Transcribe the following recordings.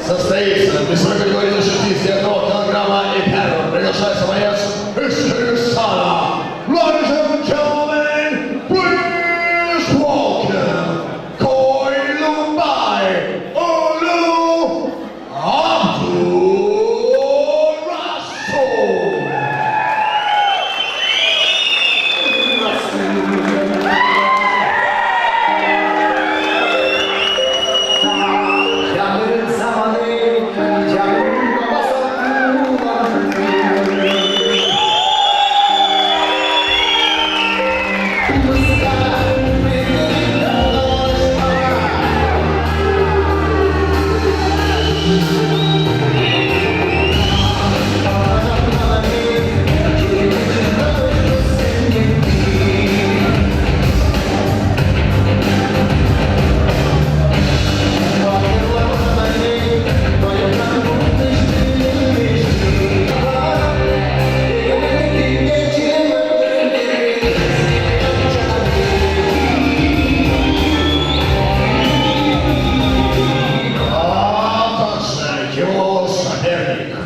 состоится весовой категории до 61 килограмма и первым приглашается боец из Кыргызстана. Ladies and gentlemen, please welcome Koilumbai Olu Abdul Rasul.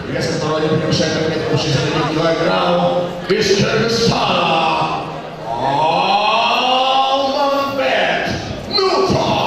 Вес которого не превышает 61 килограмм, из Кыргызстана Алмазбек Нурталипов.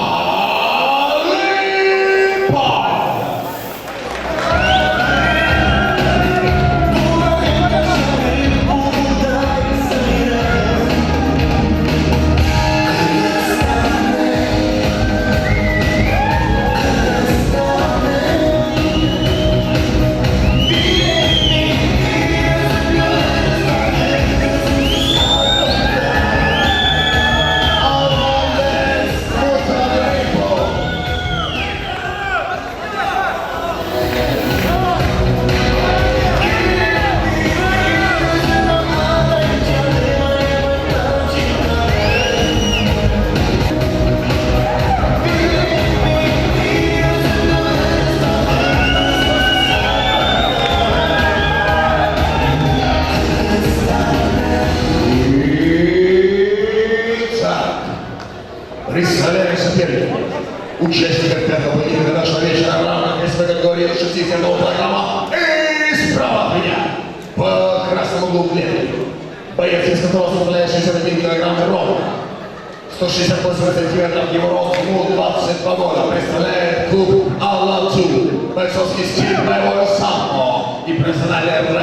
Представляем соперника, участника пятого поединка нашего вечера в рамках весовой категории до 61 килограмма. И справа от меня, по красному углу клетки, боец, из которого составляет 61 килограмм ровно, 168 сантиметров его рост, ему 22 года, представляет клуб Алла-Ту, бойцовский стиль боевое самбо и профессиональный рекорд.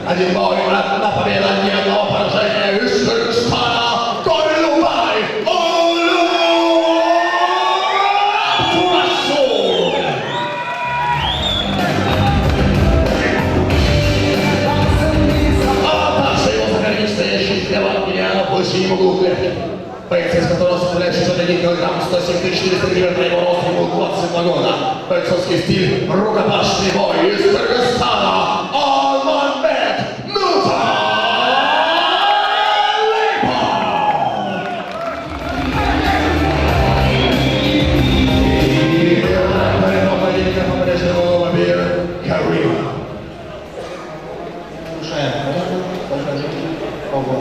Один бой, одна победа, ни одного поражения из Кыргызстана. Koilumbai Olu Rasul. А также его соперник, стоящий слева от меня на площадном углу клетки. Боец, из которого составляет 61 килограмм, 174 сантиметра, его рост, ему 22 года. Бойцовский стиль, рукопашный бой из Кыргызстана. Алмазбек Нурталипов. И первого поединка по-прежнему Мабир Карима. Слушаем. Ого.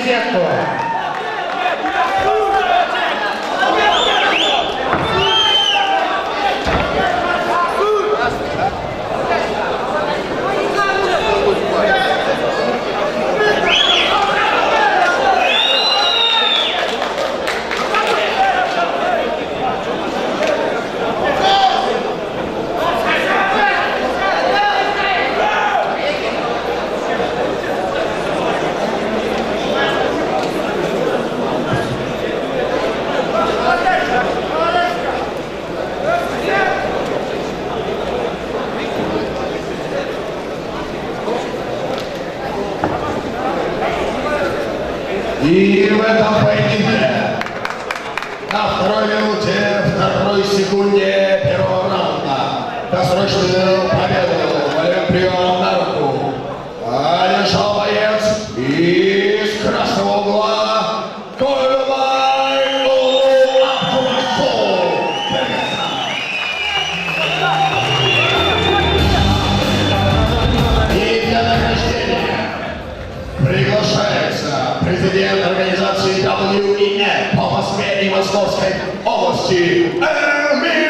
сетку. И в этом поединке на второй минуте, второй секунде первого раунда досрочную победу Олимпионом на руку одержал боец из красного угла Кольбай Абдулашов. И для награждения приглашается президент организации WEF по Москве и Московской области Эмиль